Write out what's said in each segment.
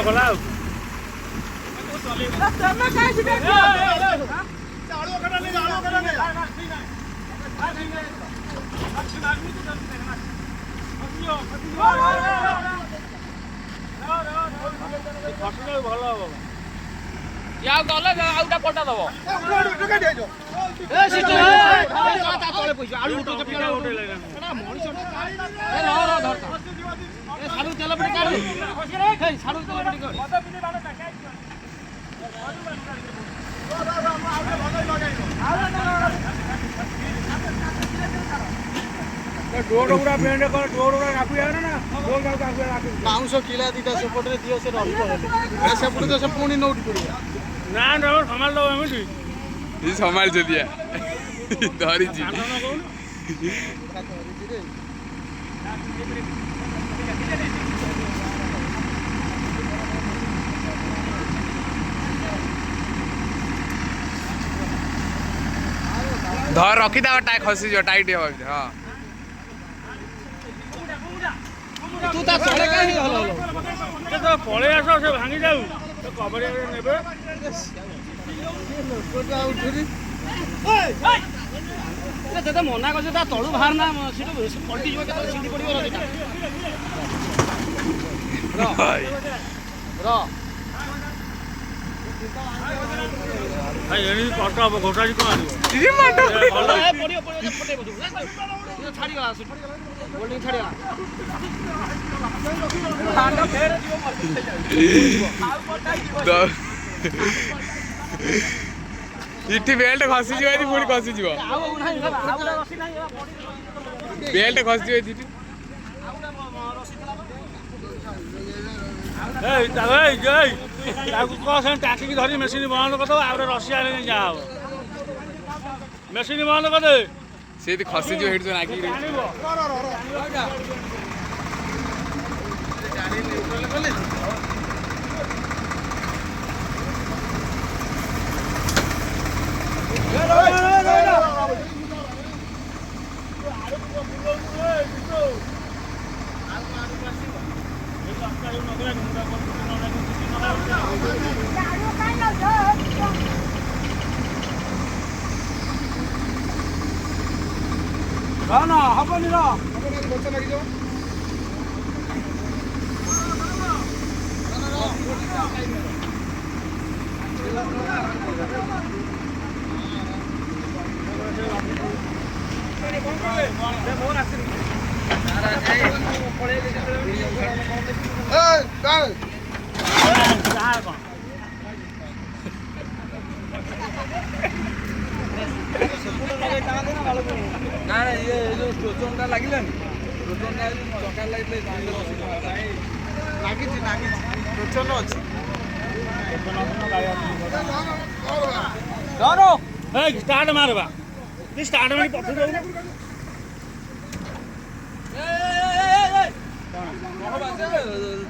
गला भल या गले आउटा पटा दबो बाउंस किला दीटा सेपटे दियो से सेपटे तो से पुणी नोट पड़े ना संभाल दो एमटी संभाल दिया धरी धर रखी था टाइट खसी जो टाइट हो हां तू ता चले काहे हलो तो पळे आसो से भांगी जाऊ तो कबरे नेबे कोटा उठरी ए दादा मना कर ता तळु बाहर ना सिटो पलटी जो केतो सिटी पडियो रदिटा र भाई एनी कष्ट अब घोटाजी कोन आनियो ये माटो पडियो फटे बदु ये छाडी गला होल्डिंग छाडी गला हांडा फेर दियो मर इठी बेल्ट खसी जीवा पुणी खसी जीव बेल्ट खसी जीव इठी टाकी धरी मेसिन बंद कर दो आउरे रसी आने जा मेसिन बंद कर दे से खसी जीव हेड जो नाकी ना हबनी ना बच्चा लगी जाओ ना ये जो टोचनटा लागिलानी टोचनटा चका लागिले लागिछि टोचन अछि डरो ए स्टार्ट मारबा नी स्टार्ट मारी पठु दो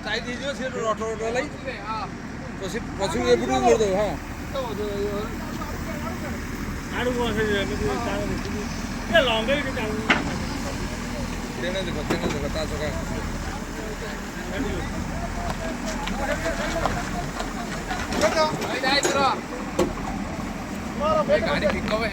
टाइट दियो से रोटर लाई पसी पसी एपुटु मोड़ दो हां आडू को से ये लंबे के चालू तेने देखो ता चका गाड़ी पिक अप है